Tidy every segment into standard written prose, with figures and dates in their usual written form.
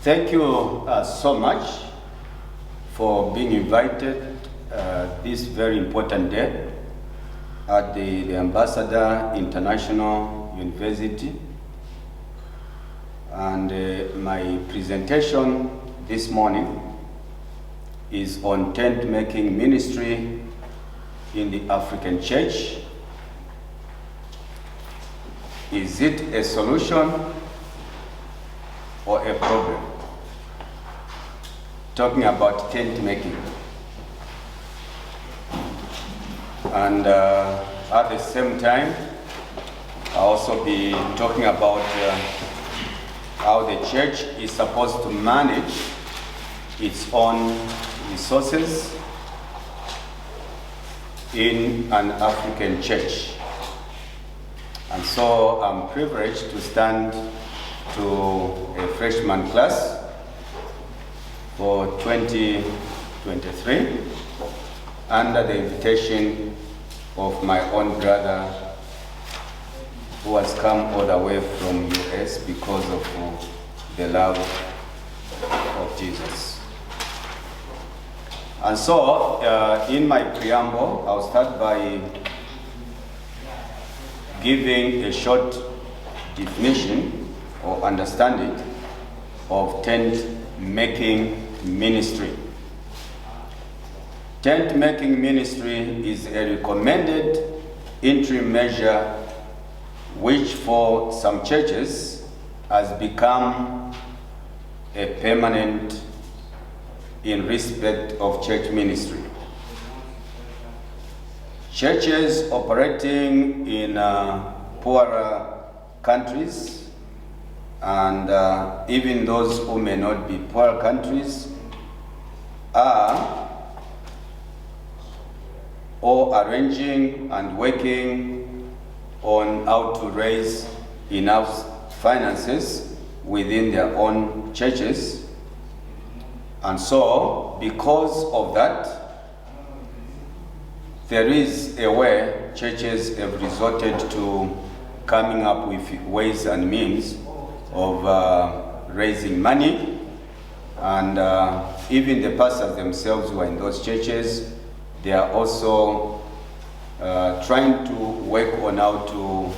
Thank you so much for being invited this very important day at the Ambassador International University. And my presentation this morning is on tent-making ministry in the African Church. Is it a solution or a problem? Talking about tent making. And at the same time, I'll also be talking about how the church is supposed to manage its own resources in an African church. And so I'm privileged to stand to a freshman class for 2023 under the invitation of my own brother who has come all the way from US because of the love of Jesus. And so in my preamble, I'll start by giving a short definition or understanding of tent-making ministry. Tent-making ministry is a recommended interim measure which for some churches has become a permanent in respect of church ministry. Churches operating in poorer countries and even those who may not be poor countries are all arranging and working on how to raise enough finances within their own churches. And so, because of that, there is a way churches have resorted to coming up with ways and means of raising money, and even the pastors themselves who are in those churches, they are also trying to work on how to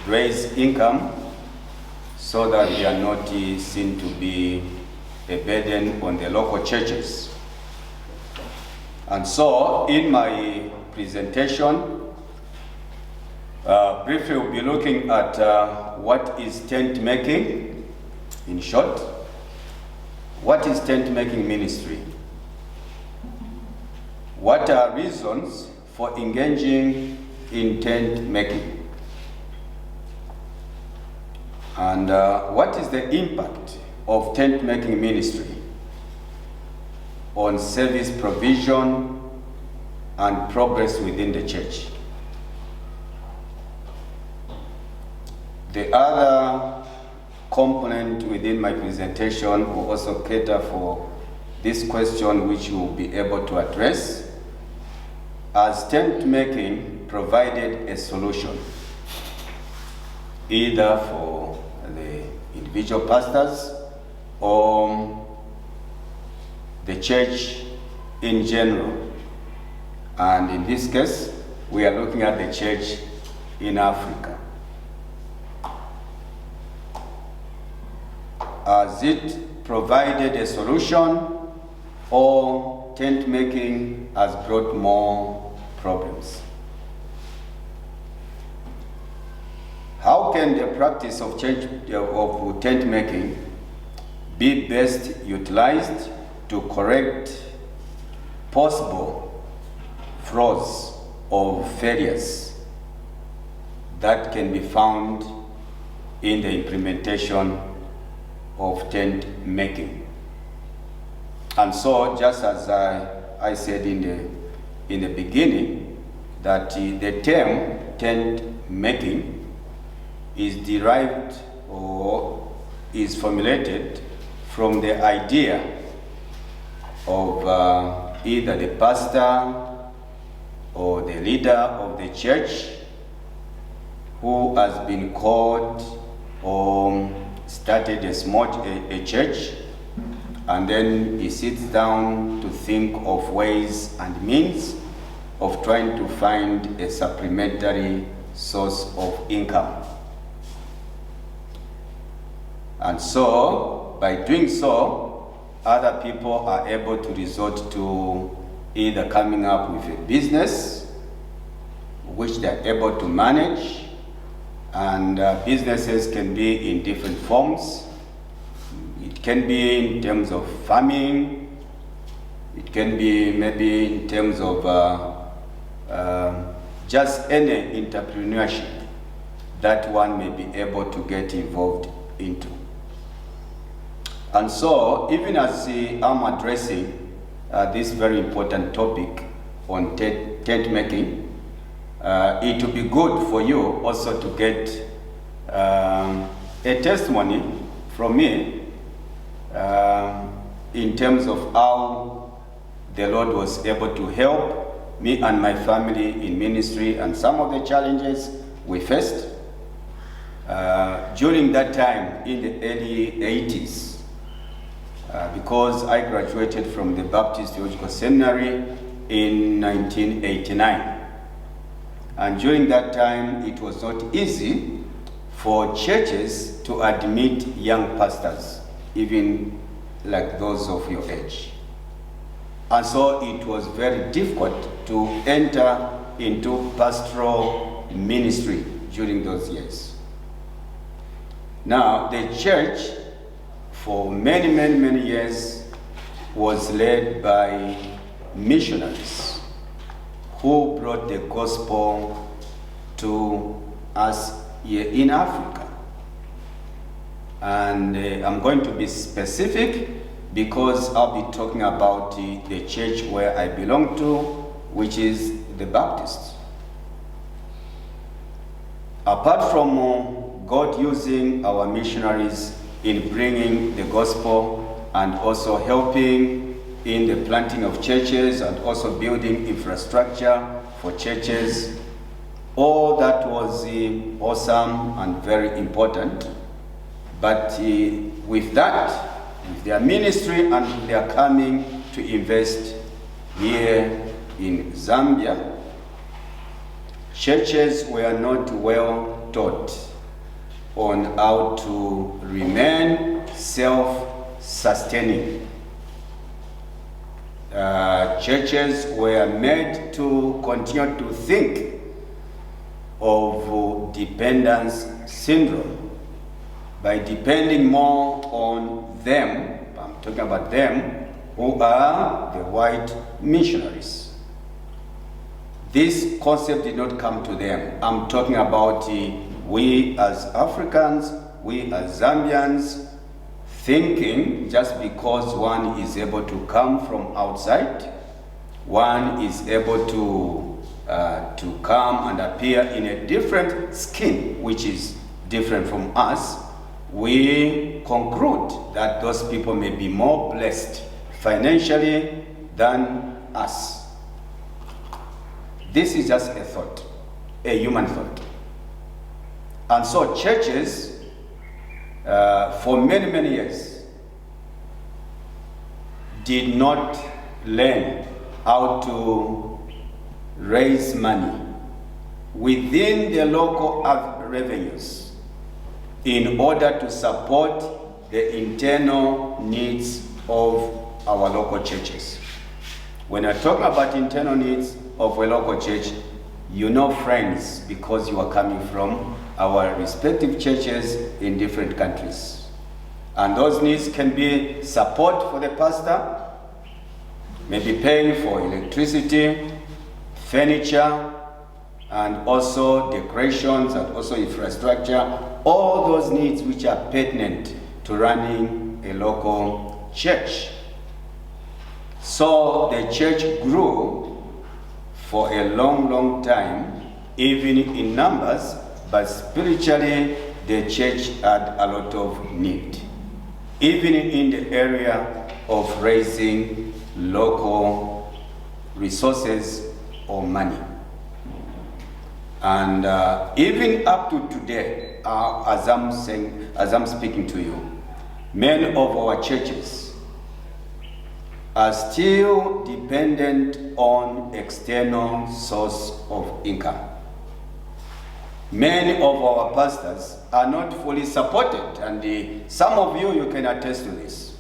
raise income so that they are not seen to be a burden on the local churches. And so in my presentation, briefly we'll be looking at what is tent making in short. What is tent making ministry? What are reasons for engaging in tent making? And what is the impact of tent making ministry on service provision and progress within the church? The other component within my presentation will also cater for this question, which we will be able to address. Has tent making provided a solution, either for the individual pastors or the church in general? And in this case, we are looking at the church in Africa. Has it provided a solution, or tent making has brought more problems? How can the practice of tent making be best utilized to correct possible flaws or failures that can be found in the implementation of tent making? And so, just as I said in the beginning, that the term tent making is derived or is formulated from the idea of either the pastor or the leader of the church who has been called or started a church, and then he sits down to think of ways and means of trying to find a supplementary source of income. And so, by doing so, other people are able to resort to either coming up with a business which they're able to manage, and businesses can be in different forms. It can be in terms of farming, it can be maybe in terms of just any entrepreneurship that one may be able to get involved into. And so, even as I'm addressing this very important topic on tent making, it will be good for you also to get a testimony from me in terms of how the Lord was able to help me and my family in ministry and some of the challenges we faced during that time in the early 80s. Because I graduated from the Baptist Theological Seminary in 1989. And during that time, it was not easy for churches to admit young pastors, even like those of your age. And so it was very difficult to enter into pastoral ministry during those years. Now, the church for many years was led by missionaries who brought the gospel to us here in Africa. And I'm going to be specific because I'll be talking about the church where I belong to, which is the Baptists. Apart from God using our missionaries in bringing the gospel and also helping in the planting of churches and also building infrastructure for churches, all that was awesome and very important. But with that, with their ministry and their coming to invest here in Zambia, churches were not well taught on how to remain self-sustaining. Churches were made to continue to think of dependence syndrome by depending more on them. I'm talking about them who are the white missionaries. This concept did not come to them. I'm talking about we as Africans, we as Zambians, thinking just because one is able to come from outside, one is able to come and appear in a different skin, which is different from us, we conclude that those people may be more blessed financially than us. This is just a thought, a human thought. And so churches, for many years, did not learn how to raise money within the local revenues in order to support the internal needs of our local churches. When I talk about internal needs of a local church, you know, friends, because you are coming from our respective churches in different countries. And those needs can be support for the pastor, maybe paying for electricity, furniture, and also decorations and also infrastructure, all those needs which are pertinent to running a local church. So the church grew for a long time, even in numbers, but spiritually the church had a lot of need, even in the area of raising local resources or money. And even up to today, as I'm speaking to you, many of our churches are still dependent on external source of income. Many of our pastors are not fully supported, and some of you can attest to this.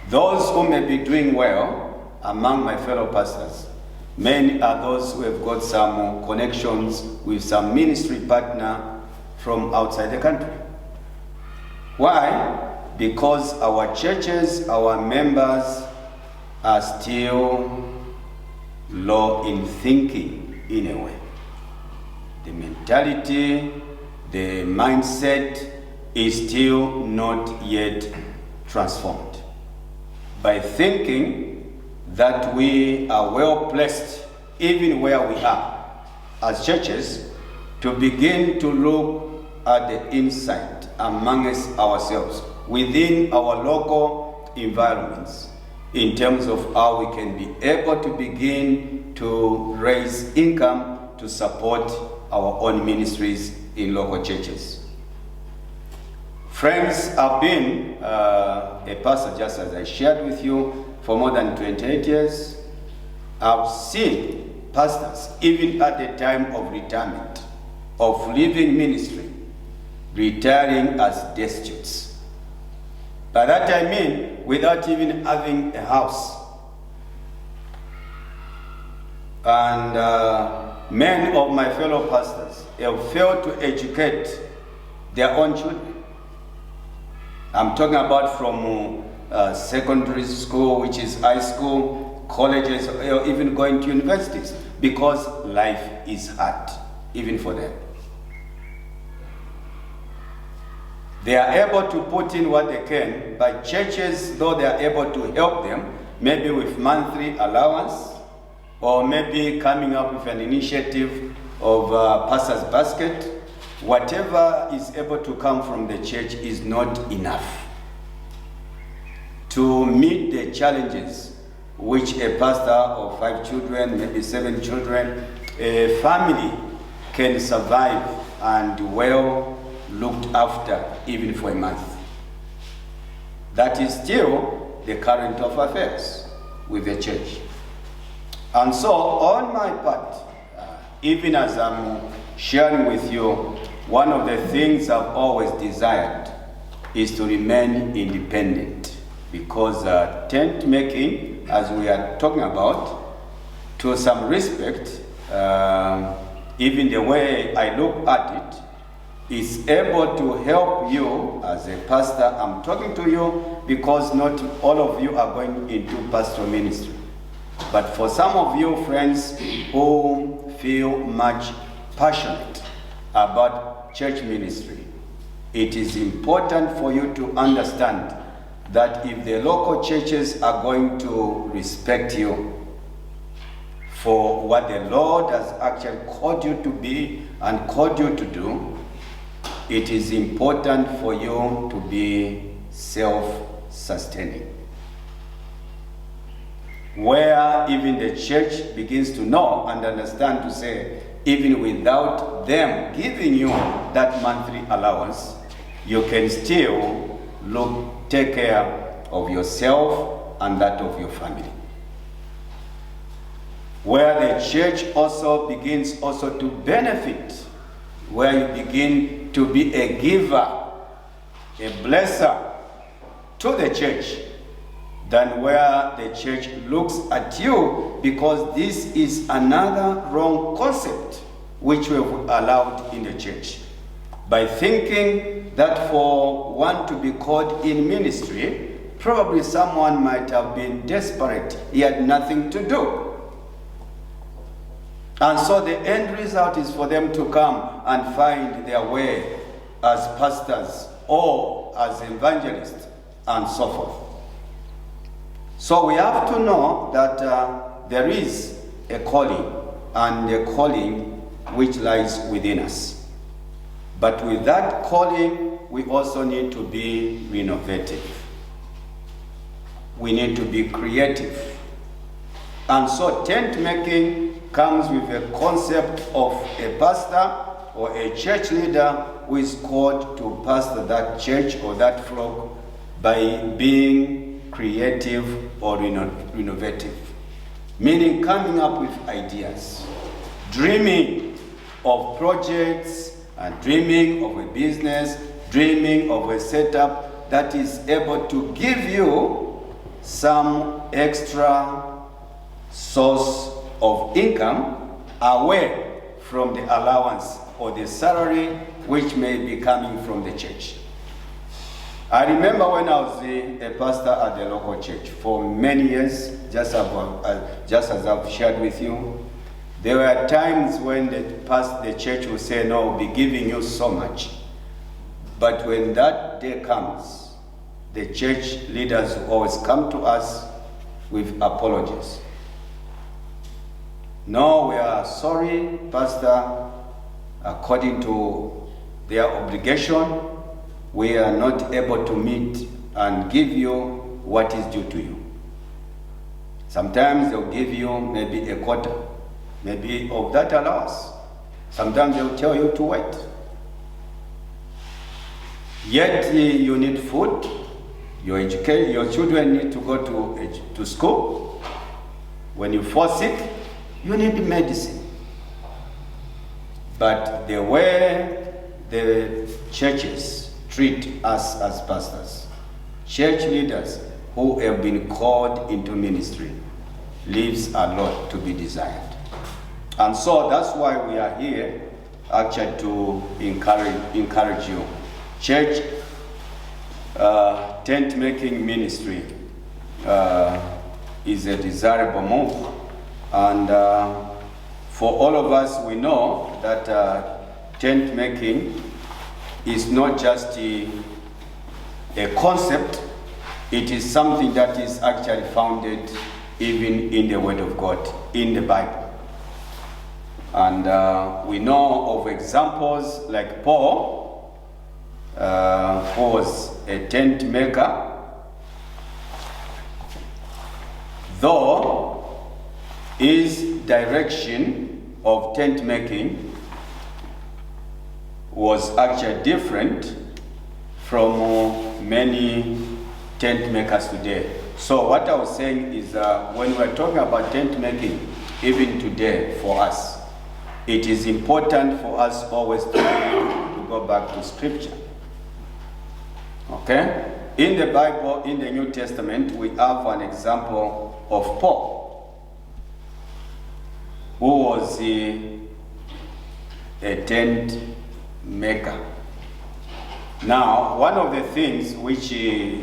Those who may be doing well among my fellow pastors, many are those who have got some connections with some ministry partner from outside the country. Why? Because our churches, our members are still low in thinking in a way. The mentality, the mindset is still not yet transformed. By thinking that we are well placed, even where we are as churches, to begin to look at the inside amongst ourselves, within our local environments, in terms of how we can be able to begin to raise income to support our own ministries in local churches. Friends, I've been a pastor, just as I shared with you, for more than 28 years. I've seen pastors, even at the time of retirement, of leaving ministry, retiring as destitutes. By that I mean without even having a house. And many of my fellow pastors have failed to educate their own children. I'm talking about from secondary school, which is high school, colleges, or even going to universities, because life is hard, even for them. They are able to put in what they can, but churches, though they are able to help them, maybe with monthly allowance, or maybe coming up with an initiative of pastor's basket, whatever is able to come from the church is not enough to meet the challenges which a pastor of 5 children, maybe 7 children, a family can survive and well looked after even for a month. That is still the current of affairs with the church. And so on my part, even as I'm sharing with you, one of the things I've always desired is to remain independent, because tent making, as we are talking about, to some respect, even the way I look at it, is able to help you as a pastor. I'm talking to you because not all of you are going into pastoral ministry. But for some of you friends who feel much passionate about church ministry, it is important for you to understand that if the local churches are going to respect you for what the Lord has actually called you to be and called you to do, it is important for you to be self-sustaining. Where even the church begins to know and understand to say, even without them giving you that monthly allowance, you can still take care of yourself and that of your family. Where the church also begins also to benefit, where you begin to be a giver, a blesser to the church, than where the church looks at you, because this is another wrong concept which we have allowed in the church. By thinking that for one to be called in ministry, probably someone might have been desperate, he had nothing to do. And so the end result is for them to come and find their way as pastors or as evangelists and so forth. So we have to know that there is a calling, and a calling which lies within us. But with that calling, we also need to be innovative. We need to be creative. And so tent making comes with a concept of a pastor or a church leader who is called to pastor that church or that flock by being creative or innovative. Meaning coming up with ideas, dreaming of projects and dreaming of a business, dreaming of a setup that is able to give you some extra source of income away from the allowance or the salary which may be coming from the church. I remember when I was a pastor at the local church for many years, just as I've shared with you, there were times when the church would say, no, we'll be giving you so much. But when that day comes, the church leaders will always come to us with apologies. No, we are sorry, Pastor, according to their obligation, we are not able to meet and give you what is due to you. Sometimes they'll give you maybe a quarter, maybe of that allowance. Sometimes they'll tell you to wait. Yet you need food, your children need to go to school. When you fall sick, you need medicine. But the way the churches treat us as pastors, church leaders who have been called into ministry, leaves a lot to be desired. And so that's why we are here, actually, to encourage you. Church tent making ministry is a desirable move, and for all of us, we know that tent making is not just a concept, it is something that is actually founded even in the Word of God, in the Bible. And we know of examples like Paul, who was a tent maker, though his direction of tent making was actually different from many tent makers today. So what I was saying is when we're talking about tent making, even today for us, it is important for us always to go back to Scripture. Okay? In the Bible, in the New Testament, we have an example of Paul, who was a tent maker. Now, one of the things which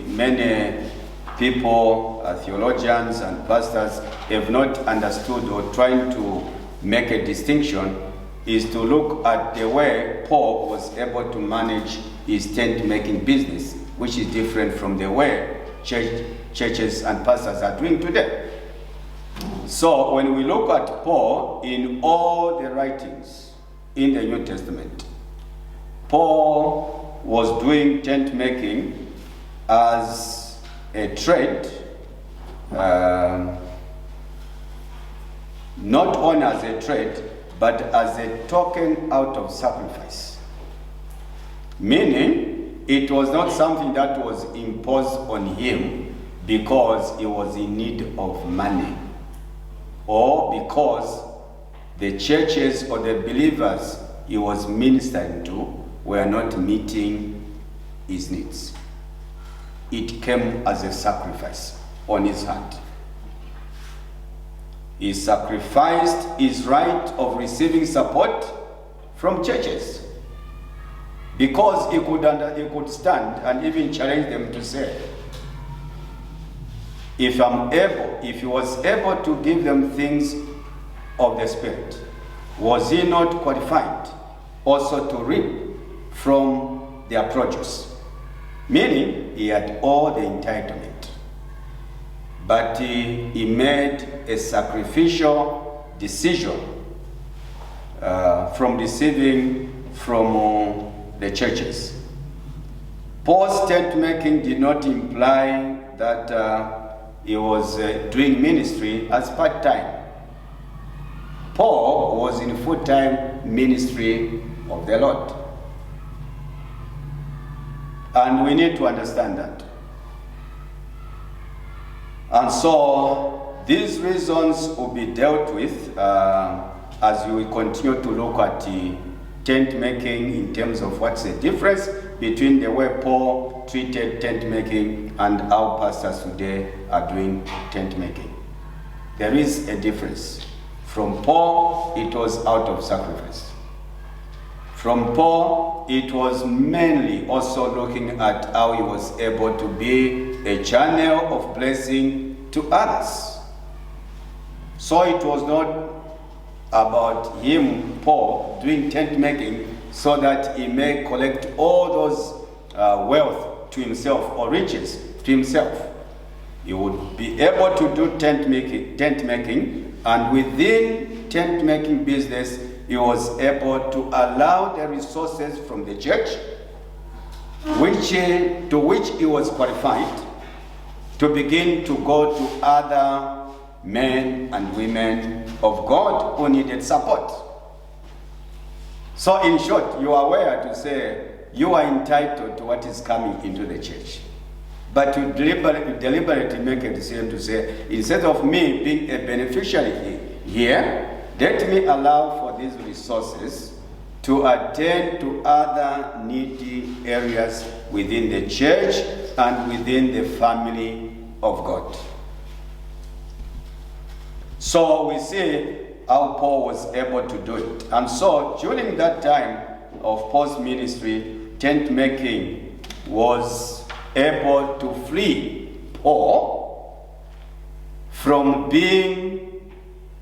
many people, theologians and pastors, have not understood or trying to make a distinction is to look at the way Paul was able to manage his tent-making business, which is different from the way churches and pastors are doing today. So when we look at Paul in all the writings in the New Testament, Paul was doing tent making as a trade, not only as a trade, but as a token out of sacrifice. Meaning, it was not something that was imposed on him because he was in need of money, or because the churches or the believers he was ministering to were not meeting his needs. It came as a sacrifice on his hand. He sacrificed his right of receiving support from churches because he could stand and even challenge them to say, if he was able to give them things of the Spirit, was he not qualified also to reap from their produce? Meaning, he had all the entitlement. But he made a sacrificial decision from receiving from the churches. Paul's tent making did not imply that he was doing ministry as part-time. Paul was in full-time ministry of the Lord. And we need to understand that. And so these reasons will be dealt with as we continue to look at the tent making in terms of what's the difference between the way Paul treated tent making and how pastors today are doing tent making. There is a difference. From Paul, it was out of sacrifice. From Paul, it was mainly also looking at how he was able to be a channel of blessing to others. So it was not about him, Paul, doing tent making so that he may collect all those wealth to himself or riches to himself. He would be able to do tent making, and within tent making business, he was able to allow the resources from the church, to which he was qualified, to begin to go to other men and women of God who needed support. So in short, you are aware to say you are entitled to what is coming into the church. But you deliberately make a decision to say, instead of me being a beneficiary here, let me allow for these resources to attend to other needy areas within the church and within the family of God. So we see how Paul was able to do it. And so during that time of Paul's ministry, tent making was able to free Paul from being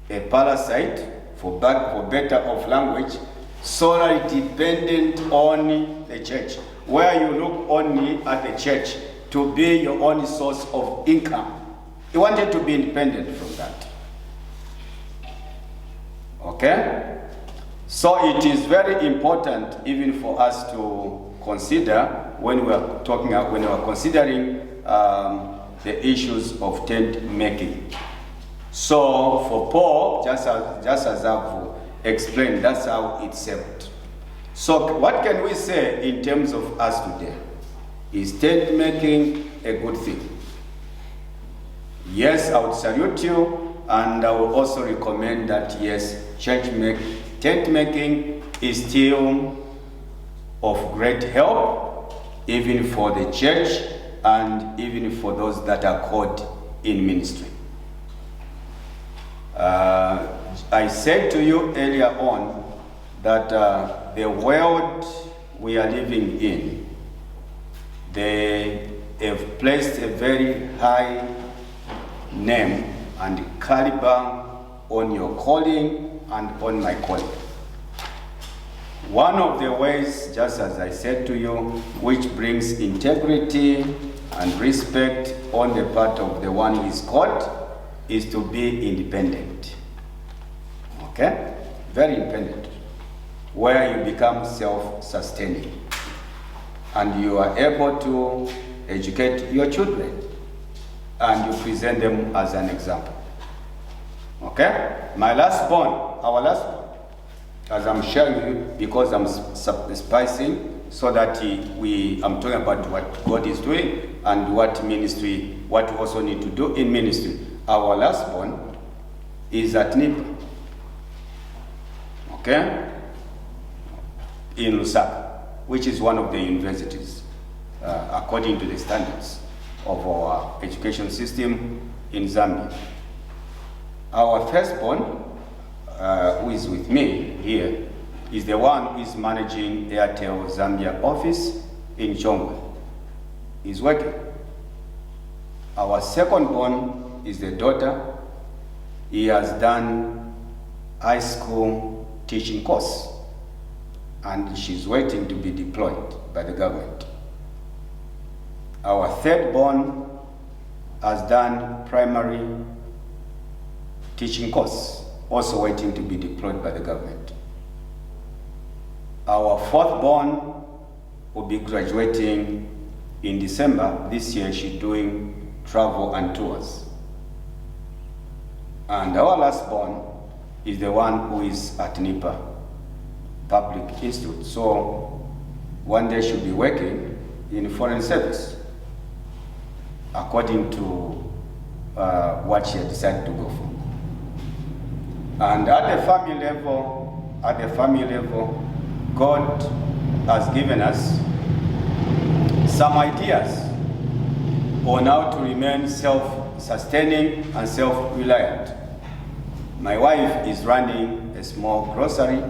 a parasite, for better of language, solely dependent on the church, where you look only at the church to be your only source of income. He wanted to be independent from that. Okay? So it is very important even for us to consider when we are considering the issues of tent making. So for Paul, just as I've explained, that's how it's served. So what can we say in terms of us today? Is tent making a good thing? Yes, I would salute you, and I would also recommend that yes, tent making is still of great help, even for the church and even for those that are called in ministry. I said to you earlier on that the world we are living in, they have placed a very high name and caliber on your calling and on my calling. One of the ways, just as I said to you, which brings integrity and respect on the part of the one who is called, is to be independent. Okay? Very independent. Where you become self-sustaining. And you are able to educate your children. And you present them as an example. Okay? Our last born, as I'm sharing you, because I'm spicing, so that I'm talking about what God is doing and what ministry, what we also need to do in ministry. Our last born is at NIPA, okay, in Lusaka, which is one of the universities, according to the standards of our education system in Zambia. Our firstborn, who is with me here, is the one who is managing Airtel Zambia office in Chongwe. He's working. Our secondborn is the daughter. He has done high school teaching course, and she's waiting to be deployed by the government. Our thirdborn has done primary teaching course, also waiting to be deployed by the government. Our fourthborn will be graduating in December. This year she's doing travel and tours. And our lastborn is the one who is at NIPA Public Institute. So one day she'll be working in foreign service, according to what she had decided to go for. And at the family level, God has given us some ideas on how to remain self-sustaining and self-reliant. My wife is running a small grocery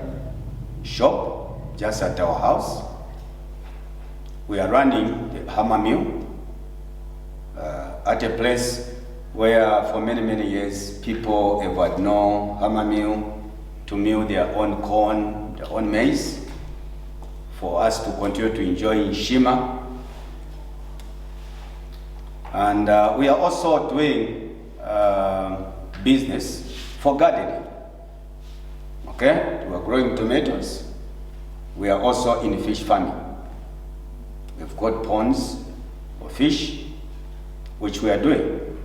shop just at our house. We are running the hammer mill at a place where for many, many years people have had no hammer mill to mill their own corn, their own maize, for us to continue to enjoy in Shima. And we are also doing business for gardening. Okay, we are growing tomatoes. We are also in fish farming. We've got ponds for fish, which we are doing.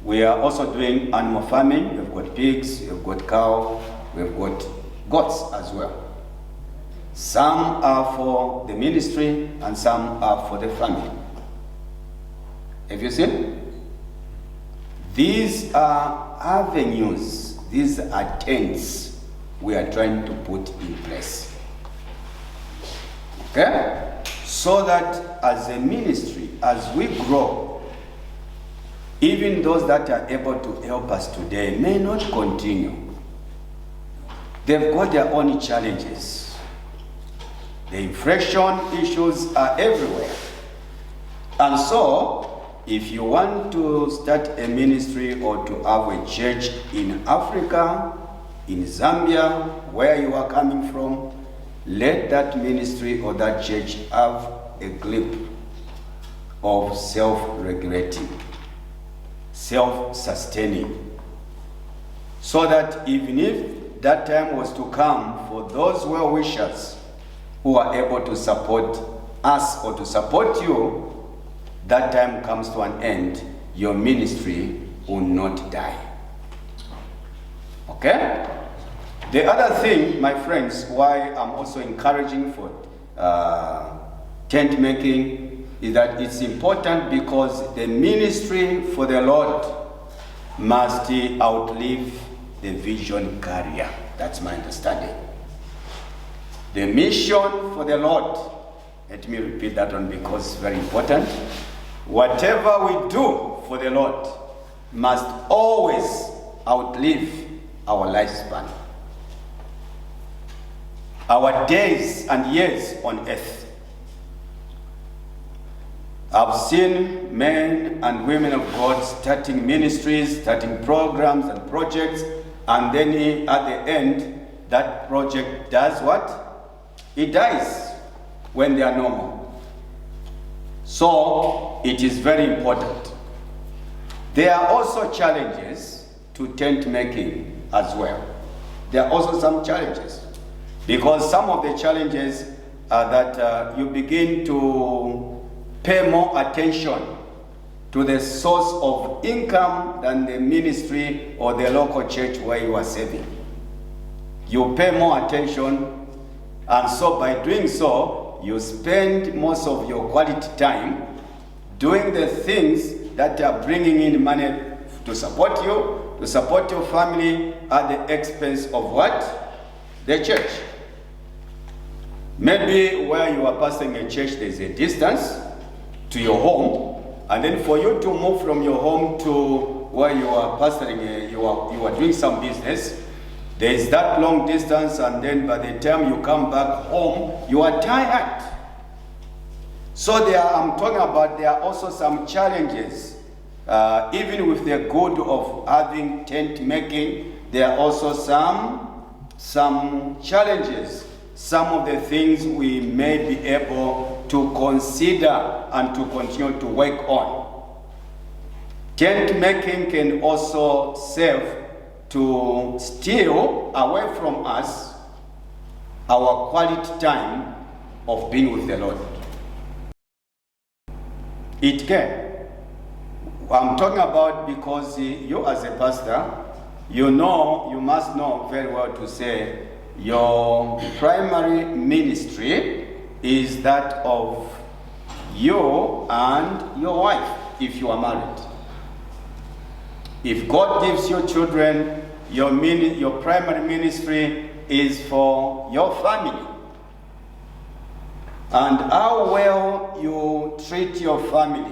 We are also doing animal farming. We've got pigs, we've got cow, we've got goats as well. Some are for the ministry and some are for the family. Have you seen? These are avenues, these are tents we are trying to put in place. Okay? So that as a ministry, as we grow, even those that are able to help us today may not continue. They've got their own challenges. The inflation issues are everywhere. And so, if you want to start a ministry or to have a church in Africa, in Zambia, where you are coming from, let that ministry or that church have a grip of self-regulating, self-sustaining, so that even if that time was to come for those well-wishers who are able to support us or to support you, that time comes to an end, your ministry will not die. Okay? The other thing, my friends, why I'm also encouraging for tent making is that it's important because the ministry for the Lord must outlive the vision carrier. That's my understanding. The mission for the Lord, let me repeat that one because it's very important. Whatever we do for the Lord must always outlive our lifespan, our days and years on earth. I've seen men and women of God starting ministries, starting programs and projects, and then at the end, that project does what? It dies when they are no more. So, it is very important. There are also challenges to tent making as well. There are also some challenges, because some of the challenges are that you begin to pay more attention to the source of income than the ministry or the local church where you are serving. You pay more attention, and so by doing so, you spend most of your quality time doing the things that are bringing in money to support you, to support your family, at the expense of what? The church. Maybe where you are pastoring a church, there's a distance to your home, and then for you to move from your home to where you are pastoring, you are doing some business, there is that long distance, and then by the time you come back home, you are tired. So I'm talking about there are also some challenges. Even with the good of having tent making, there are also some challenges. Some of the things we may be able to consider and to continue to work on. Tent making can also serve to steal away from us our quality time of being with the Lord. It can. I'm talking about because you as a pastor, you must know very well to say your primary ministry is that of you and your wife, if you are married. If God gives you children, your primary ministry is for your family. And how well you treat your family,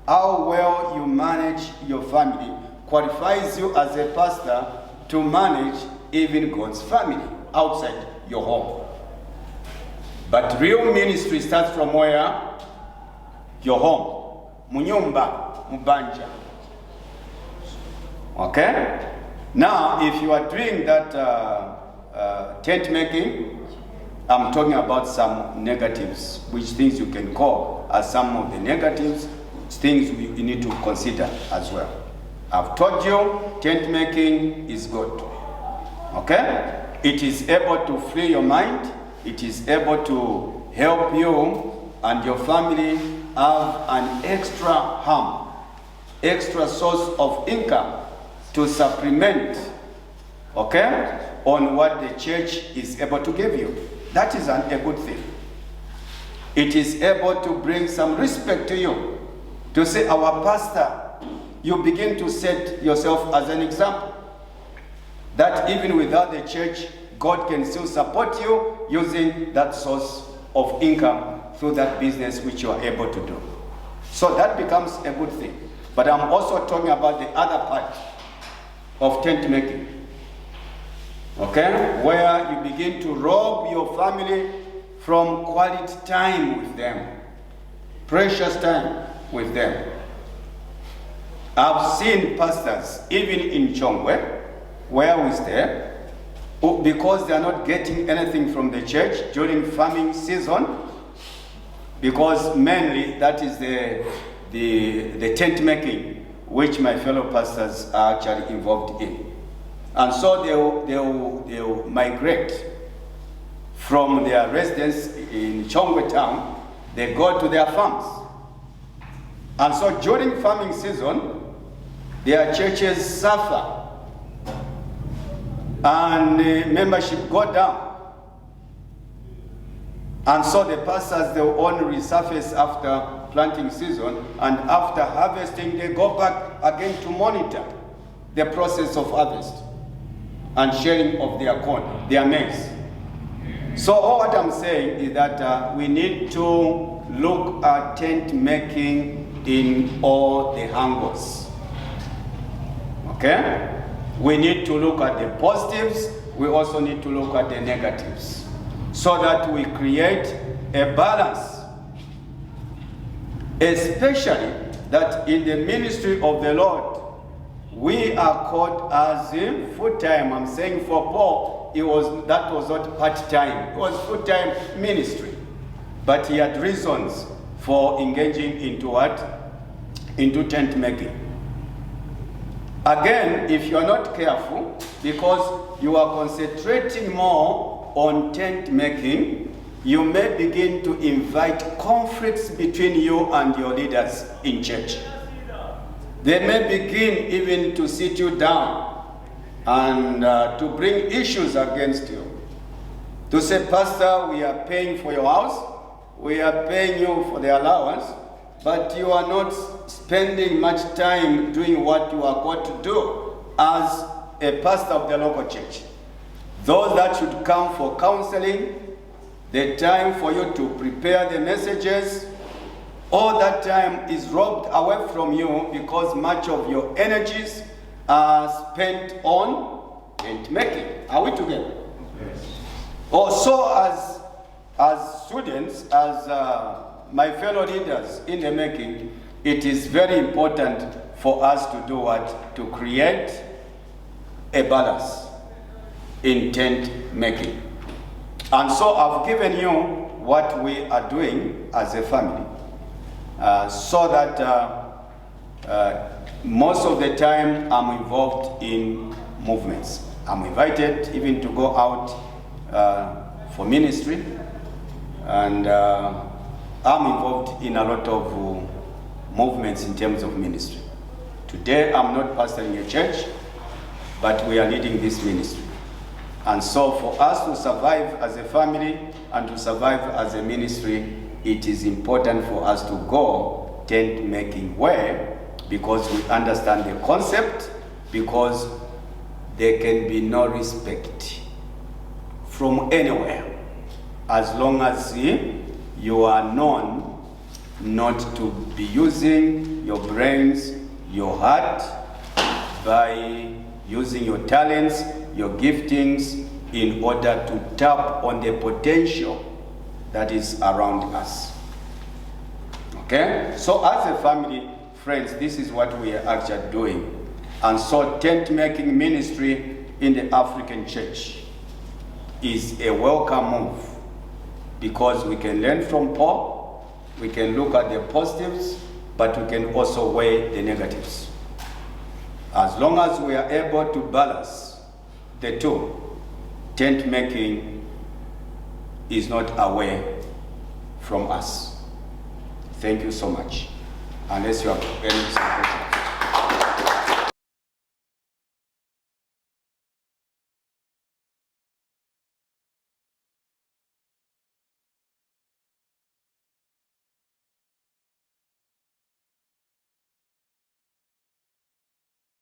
how well you manage your family, qualifies you as a pastor to manage even God's family outside your home. But real ministry starts from where? Your home. Munyumba, mubanja. Okay? Now, if you are doing that tent making, I'm talking about some negatives, which things you can call as some of the negatives, things you need to consider as well. I've told you, tent making is good. Okay? It is able to free your mind. It is able to help you and your family have an extra source of income to supplement, okay, on what the church is able to give you. That is a good thing. It is able to bring some respect to you. To say, our pastor, you begin to set yourself as an example. That even without the church, God can still support you using that source of income through that business which you are able to do. So that becomes a good thing. But I'm also talking about the other part of tent making. Okay? Where you begin to rob your family from quality time with them. Precious time with them. I've seen pastors, even in Chongwe, where we stay, because they are not getting anything from the church during farming season, because mainly that is the tent making, which my fellow pastors are actually involved in. And so they'll migrate from their residence in Chongwe town, they go to their farms. And so during farming season, their churches suffer and the membership go down. And so the pastors, they will only resurface after planting season, and after harvesting, they go back again to monitor the process of harvest and sharing of their corn, their maize. So all what I'm saying is that we need to look at tent making in all the angles. Okay? We need to look at the positives, we also need to look at the negatives, so that we create a balance. Especially that in the ministry of the Lord, we are called as full-time. I'm saying for Paul, that was not part-time, it was full-time ministry. But he had reasons for engaging into what? Into tent making. Again, if you are not careful, because you are concentrating more on tent making, you may begin to invite conflicts between you and your leaders in church. They may begin even to sit you down and to bring issues against you. To say, Pastor, we are paying for your house, we are paying you for the allowance, but you are not spending much time doing what you are going to do as a pastor of the local church. Those that should come for counseling, the time for you to prepare the messages, all that time is robbed away from you because much of your energies are spent on tent making. Are we together? Yes. Also, as students, as my fellow leaders in the making, it is very important for us to do what? To create a balance in tent making. And so I've given you what we are doing as a family, so that most of the time I'm involved in movements. I'm invited even to go out for ministry, and I'm involved in a lot of movements in terms of ministry. Today I'm not pastoring a church, but we are needing this ministry. And so for us to survive as a family and to survive as a ministry, it is important for us to go tent making way, because we understand the concept, because there can be no respect from anywhere as long as you are known not to be using your brains, your heart, by using your talents, your giftings, in order to tap on the potential that is around us. Okay? So as a family, friends, this is what we are actually doing. And so tent making ministry in the African church is a welcome move, because we can learn from Paul, we can look at the positives, but we can also weigh the negatives. As long as we are able to balance the two, tent making is not away from us. Thank you so much. Unless you have any questions.